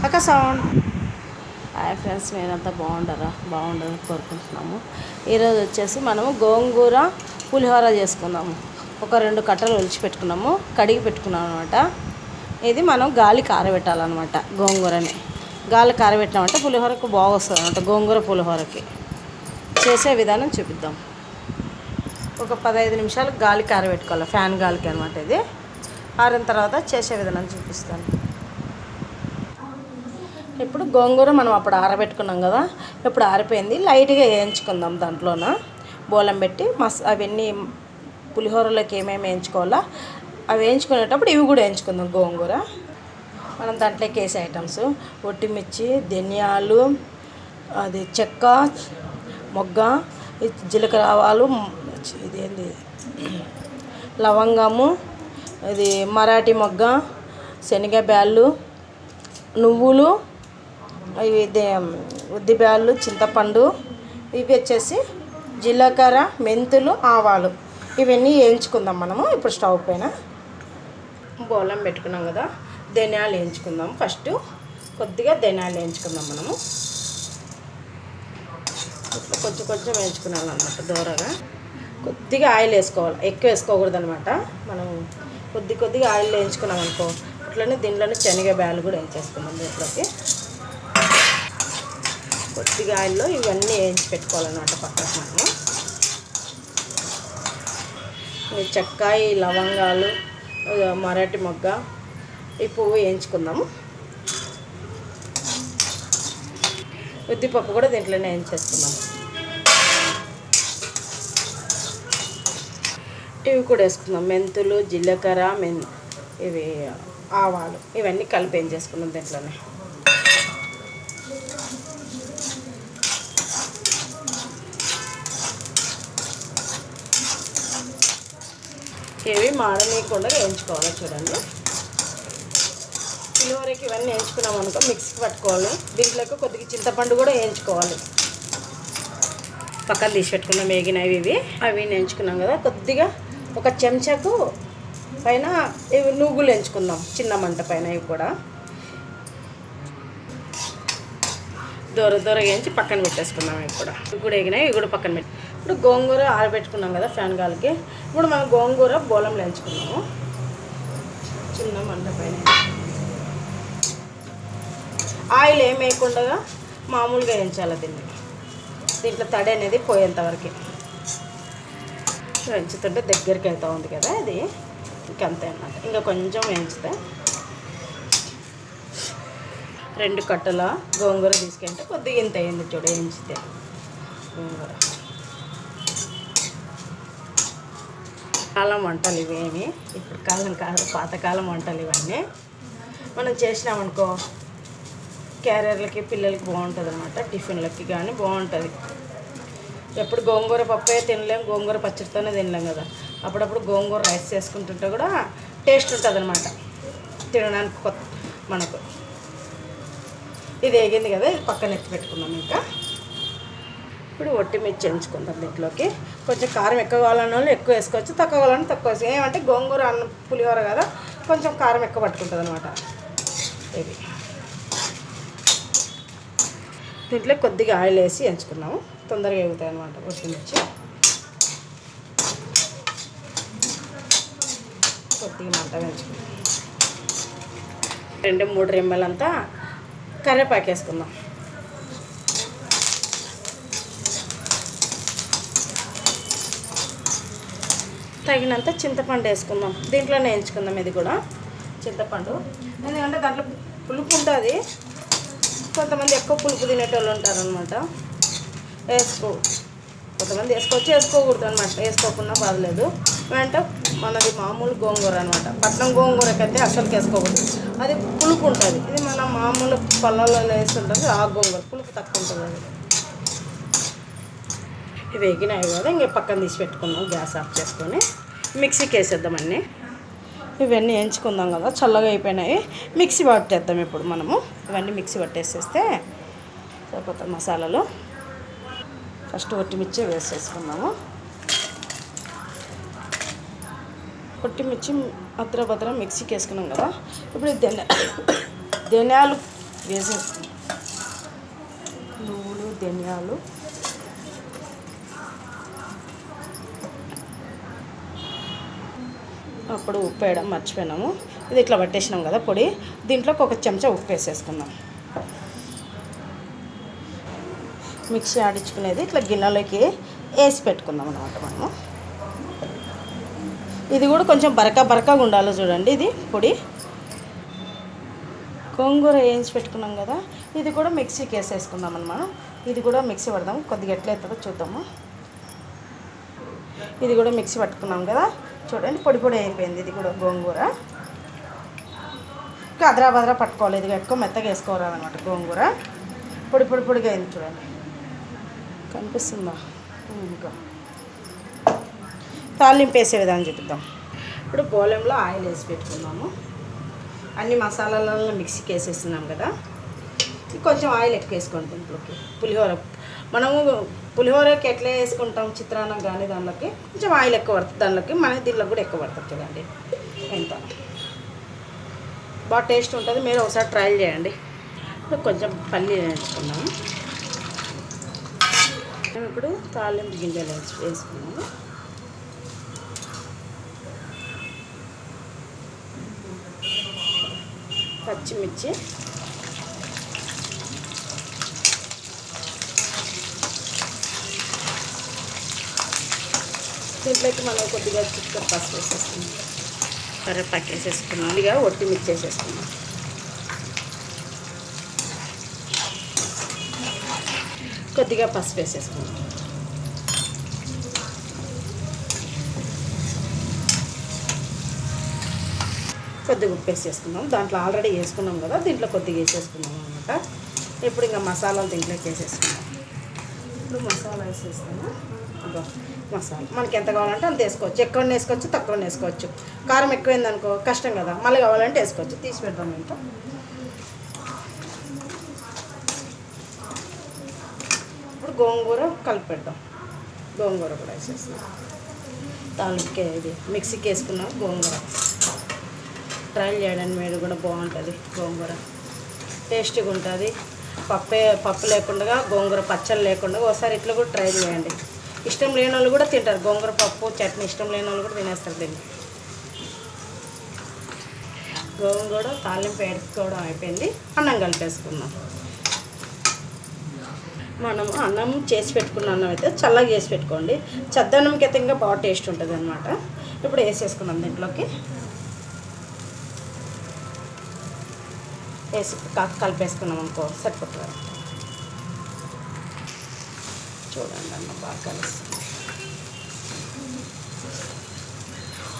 అక్క sound. Hi friends, నేనంతా బాగుండాలని కోరుకుంటున్నాము. ఈరోజు వచ్చేసి మనము గోంగూర పులిహోర చేసుకుందాము. ఒక 2 కట్టలు ఒలిచిపెట్టుకున్నాము, కడిగి పెట్టుకున్నాము అనమాట. ఇది మనం గాలి కారబెట్టాలన్నమాట. గోంగూరని గాలి కారబెట్టినామంటే పులిహోరకు బాగా వస్తుంది అనమాట. గోంగూర పులిహోరకి చేసే విధానం చూపిద్దాం. ఒక 15 నిమిషాలు గాలి కారబెట్టుకోవాలి, ఫ్యాన్ గాలికి అనమాట. ఇది ఆరిన తర్వాత చేసే విధానం చూపిస్తాను. ఇప్పుడు గోంగూర మనం అప్పుడు ఆరబెట్టుకున్నాం కదా, ఇప్పుడు ఆరిపోయింది. లైట్గా వేయించుకుందాం. దాంట్లోన బోలం పెట్టి అవన్నీ పులిహోరలోకి ఏమేమి వేయించుకోవాలో అవి వేయించుకునేటప్పుడు ఇవి కూడా వేయించుకుందాం. గోంగూర మనం దాంట్లోకి వేసే ఐటమ్స్ ఒట్టిమిర్చి, ధనియాలు, అది చెక్క, మొగ్గ, జీలకర్ర, ఆవాలు, ఇదేంటి లవంగము, ఇది మరాఠీ మొగ్గ, శనగ బ్యాళ్ళు, నువ్వులు, ఇవి ఉద్దిబ్యాళ్ళు, చింతపండు, ఇవి వచ్చేసి జీలకర్ర, మెంతులు, ఆవాలు, ఇవన్నీ వేయించుకుందాం మనము. ఇప్పుడు స్టవ్ పైన బోలం పెట్టుకున్నాం కదా, ధనియాలు వేయించుకుందాం. ఫస్ట్ కొద్దిగా ధనియాలు వేయించుకుందాం మనము. ఇట్లా కొంచెం వేయించుకున్నామన్నమాట. దూరగా కొద్దిగా ఆయిల్ వేసుకోవాలి, ఎక్కువ వేసుకోకూడదు అనమాట. మనం కొద్దిగా ఆయిల్ వేయించుకున్నాం అనుకో. అట్లనే దీంట్లోనే శనగ బ్యాళ్ళు కూడా వేయించేసుకుందాం. దీంట్లోకి కొద్దిగా ఆయిల్లో ఇవన్నీ వేయించి పెట్టుకోవాలన్నమాట. పక్కకు మనము చెక్క, లవంగాలు, మరాఠీ మొగ్గ, ఈ పువ్వు వేయించుకుందాము. ఉద్దిపప్పు కూడా దీంట్లోనే వేయించేసుకుందాము. ఇవి కూడా వేసుకుందాం. మెంతులు, జీలకర్ర, ఇవి ఆవాలు, ఇవన్నీ కలిపి వేయించేసుకుందాం దీంట్లోనే. ఇవి మాడనీయకుండా వేయించుకోవాలి. చూడండి, పులిహోరకి ఇవన్నీ వేయించుకున్నాం అనుకో, మిక్సీకి పట్టుకోవాలి. దీంట్లోకి కొద్దిగా చింతపండు కూడా వేయించుకోవాలి. పక్కన తీసి పెట్టుకున్నాం వేగినవి. అవి వేయించుకున్నాం కదా. కొద్దిగా ఒక చెంచాకు పైన ఇవి నువ్వులు వేయించుకుందాం, చిన్న మంట పైన. ఇవి కూడా దూర వేయించి పక్కన పెట్టేసుకున్నాం. ఇవి కూడా వేగినాయి. ఇవి కూడా పక్కన పెట్టి ఇప్పుడు గోంగూర ఆరబెట్టుకున్నాం కదా ఫ్యాన్ గాలికి. ఇప్పుడు మనం గోంగూర బోలంలో వేయించుకున్నాము, చిన్న మంట పైన. ఆయిల్ ఏం వేయకుండా మామూలుగా వేయించాలి దీంట్లో తడి అనేది పోయేంతవరకు వేయించుతుంటే దగ్గరికి అవుతూ ఉంది కదా. ఇది ఇంకంతే అన్నమాట. ఇంకా కొంచెం వేయించితే 2 కట్టల గోంగూర తీసుకుంటే కొద్దిగా ఇంత అయింది చూడ. వేయించితే గోంగూర కాలం వంటలు ఇవేమి, ఇప్పుడు కాలం కాదు, పాతకాలం వంటలు ఇవన్నీ. మనం చేసినామనుకో క్యారియర్లకి, పిల్లలకి బాగుంటుంది అనమాట. టిఫిన్లకి కానీ బాగుంటుంది. ఎప్పుడు గోంగూర పప్పే తినలేం, గోంగూర పచ్చడితోనే తినలేం కదా. అప్పుడప్పుడు గోంగూర రైస్ చేసుకుంటుంటే కూడా టేస్ట్ ఉంటుంది అనమాట తినడానికి మనకు. ఇది వేగింది కదా, ఇది పక్కన ఎత్తి పెట్టుకున్నాం. ఇంకా ఇప్పుడు ఒట్టిమిర్చి ఎంచుకుందాం. దీంట్లోకి కొంచెం కారం ఎక్కువ కావాలన్న వాళ్ళు ఎక్కువ వేసుకోవచ్చు, తక్కువ కావాలని తక్కువ వేసుకోవచ్చు. ఏమంటే గోంగూర అన్నం పులిహోర కదా, కొంచెం కారం ఎక్కువ పట్టుకుంటుంది అనమాట. ఇది దీంట్లో కొద్దిగా ఆయిల్ వేసి ఎంచుకున్నాము, తొందరగా ఎగుతాయి అనమాట. ఒట్టిమిర్చి కొద్దిగా మంట వేయించుకున్నాం. 2-3 రెమ్మలంతా కరివేపాకు వేసుకుందాం. తగినంత చింతపండు వేసుకుందాం. దీంట్లోనే వేయించుకుందాం. ఇది కూడా చింతపండు, ఎందుకంటే దాంట్లో పులుపు ఉంటుంది. కొంతమంది ఎక్కువ పులుపు తినేటోళ్ళు ఉంటారనమాట. కొంతమంది వేసుకోవచ్చు, వేసుకోకూడదు అనమాట. వేసుకోకుండా బాధలేదు. అంటే మనది మామూలు గోంగూర అనమాట. పట్నం గోంగూరకైతే అసలుకి వేసుకోకూడదు, అది పులుపు ఉంటుంది. ఇది మన మామూలు పొలాల్లో వేస్తుంటుంది, ఆ గోంగూర పులుపు తక్కువ ఉంటుంది. అది ఇవి వేగినాయి కదా, ఇంక పక్కన తీసి పెట్టుకుందాం. గ్యాస్ ఆఫ్ చేసుకొని మిక్సీకి వేసేద్దాం అన్నీ. ఇవన్నీ వేయించుకుందాం కదా, చల్లగా అయిపోయినాయి. మిక్సీ పట్టేద్దాం ఇప్పుడు మనము. ఇవన్నీ మిక్సీ పట్టేసేస్తే సరిపోతుంది మసాలాలు. ఫస్ట్ ఒట్టిమిర్చి వేసేసుకుందాము. ఒట్టిమిర్చి అద్రభద్ర మిక్సీకి వేసుకున్నాం కదా. ఇప్పుడు ధనియాలు వేసేసుకున్నాం. నువ్వులు, ధనియాలు, అప్పుడు ఉప్పు వేయడం మర్చిపోయినాము. ఇది ఇట్లా పట్టేసినాం కదా పొడి, దీంట్లోకి ఒక చెంచా ఉప్పు వేసేసుకుందాం. మిక్సీ ఆడించుకునేది ఇట్లా గిన్నెలోకి వేసి పెట్టుకుందాం అన్నమాట మనము. ఇది కూడా కొంచెం బరకగా ఉండాలి చూడండి. ఇది పొడి గోంగూర వేయించి పెట్టుకున్నాం కదా, ఇది కూడా మిక్సీకి వేసేసుకుందాం అన్నమాట. ఇది కూడా మిక్సీ పడదాం, కొద్దిగా ఎట్లా అవుతుందో చూద్దాము. ఇది కూడా మిక్సీ పట్టుకున్నాం కదా, చూడండి పొడి అయిపోయింది. ఇది కూడా గోంగూర ఇంకా అదరా పట్టుకోవాలి. ఇది ఎక్కువ మెత్తగా వేసుకోవాలన్నమాట. గోంగూర పొడిగా అయింది చూడండి, కనిపిస్తుందా? ఇంకా తాలింపు వేసే విధానం చూపిద్దాం. ఇప్పుడు బోలెంలో ఆయిల్ వేసి పెట్టుకున్నాము. అన్ని మసాలాలలో మిక్సీకి వేసేస్తున్నాం కదా, కొంచెం ఆయిల్ ఎక్కువ వేసుకోండి దీంట్లోకి. మనము పులిహోరకి ఎట్లా వేసుకుంటాం, చిత్రాన్నం కానీ దానిలోకి కొంచెం ఆయిల్ ఎక్కువ పడుతుంది. దానిలోకి మన దీంట్లో కూడా ఎక్కువ పడుతుంది చూడండి. ఎంత బాగా టేస్ట్ ఉంటుంది, మీరు ఒకసారి ట్రై చేయండి. ఇప్పుడు కొంచెం పల్లీలు వేసుకున్నాము. మేము ఇప్పుడు తాలింపు గింజలు వేసుకున్నాము. పచ్చిమిర్చి, దీంట్లోకి మనం కొద్దిగా చికెన్ పసుపు వేసేసుకున్నాం, కరివేపాకు వేసేసుకున్నాం, ఇక ఒట్టి మిర్చి వేసేసుకున్నాం. కొద్దిగా పసుపు వేసేసుకున్నాం. కొద్దిగా ఉప్పు వేసేసుకున్నాం. దాంట్లో ఆల్రెడీ వేసుకున్నాం కదా, దీంట్లో కొద్దిగా వేసేసుకున్నాం అనమాట. ఇప్పుడు ఇంకా మసాలాలు దీంట్లోకి వేసేసుకున్నాం. ఇప్పుడు మసాలా వేసేస్తాము. మసాలా మనకి ఎంత కావాలంటే అంత వేసుకోవచ్చు. ఎక్కువ వేసుకోవచ్చు, తక్కువ వేసుకోవచ్చు. కారం ఎక్కువైంది అనుకో కష్టం కదా, మళ్ళీ కావాలంటే వేసుకోవచ్చు. తీసి పెడదాం. ఇంకా ఇప్పుడు గోంగూర కలిపి పెడదాం. గోంగూర కూడా వేసేస్తాం. తాలింపుకే ఇది మిక్సీకి వేసుకున్నాం. గోంగూర ట్రై చేయడానికి మీరు కూడా బాగుంటుంది. గోంగూర టేస్టీగా ఉంటుంది. పప్పు లేకుండా, గోంగూర పచ్చళ్ళు లేకుండా ఒకసారి ఇట్లా కూడా ట్రై చేయండి. ఇష్టం లేని వాళ్ళు కూడా తింటారు. గోంగూర పప్పు చట్నీ ఇష్టం లేని వాళ్ళు కూడా తినేస్తారు దీన్ని. గోంగూర తాలింపు వేసుకోవడం అయిపోయింది. అన్నం కలిపేసుకున్నాం. మనం అన్నం చేసి పెట్టుకున్న అన్నం అయితే చల్లగా చేసి పెట్టుకోండి. చద్దన్నంకి అయితే ఇంకా బాగా టేస్ట్ ఉంటుంది అనమాట. ఇప్పుడు వేసేసుకున్నాం. దీంట్లోకి వేసి కలిపేసుకున్నాం అనుకో సరిపోతుంది. చూడండి అన్న బాగా కలుస్తుంది.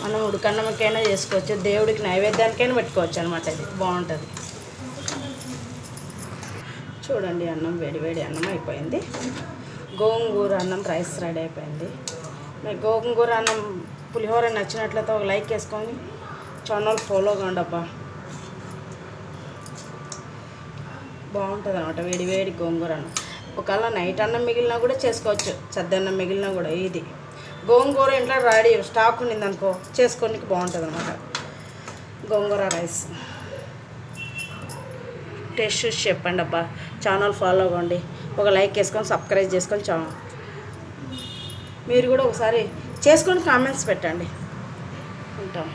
మనం ఉడకన్నమకైనా చేసుకోవచ్చు, దేవుడికి నైవేద్యానికైనా పెట్టుకోవచ్చు అనమాట. ఇది బాగుంటుంది. చూడండి అన్నం వేడి అన్నం అయిపోయింది. గోంగూర అన్నం రైస్ రెడీ అయిపోయింది. మీకు గోంగూర అన్నం పులిహోర నచ్చినట్లయితే ఒక లైక్ వేసుకొని ఛానల్ ఫాలో కాండి అబ్బా. బాగుంటుంది అనమాట వేడి గోంగూర అన్నం. ఒకవేళ నైట్ అన్నం మిగిలినా కూడా చేసుకోవచ్చు, చద్దన్నం మిగిలినా కూడా. ఇది గోంగూర ఇంట్లో రెడీ స్టాక్ ఉన్నింది అనుకో చేసుకోనికి బాగుంటుంది అనమాట. గోంగూర రైస్ టేస్ట్ చూసి చెప్పండి అబ్బా. ఛానల్ ఫాలో అవ్వండి, ఒక లైక్ వేసుకొని సబ్స్క్రైబ్ చేసుకొని మీరు కూడా ఒకసారి చేసుకొని కామెంట్స్ పెట్టండి. ఉంటాం.